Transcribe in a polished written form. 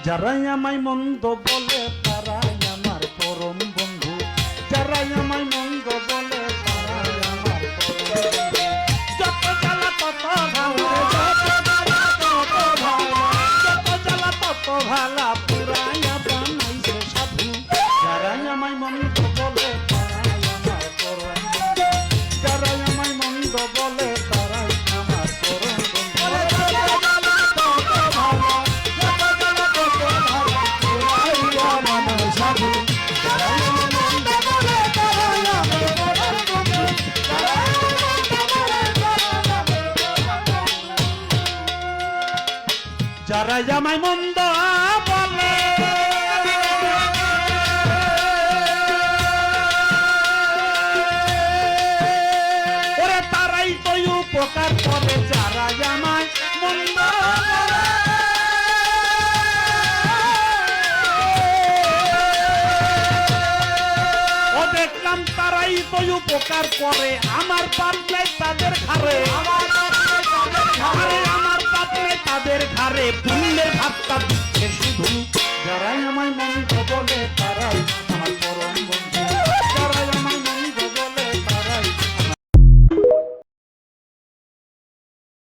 যারাই আমায় মন্দ বলে তারাই আমার পরম বন্ধু, যারাই আমায় মন্দ বলে তারাই আমার পরম বন্ধু। যত জ্বালা তত ভালো, যত জ্বালা তত ভালা, পুরাইয়া বানাইছে সাধু। যারাই আমায় মন্দ বলে তারাই আমার পরম বন্ধু, যারাই আমায় মন্দ বলে তারাই আমার পরম বন্ধু। যারা জামাই মন্দ বলে ওরে তারাই তো উপকার করে, যারা জামাই মন্দ ও দেখলাম তারাই তো উপকার করে, আমার পাপলে তাদের ঘাড়ে, আমার পাপলে তাদের ঘাড়ে পুণ্যের ভাবটা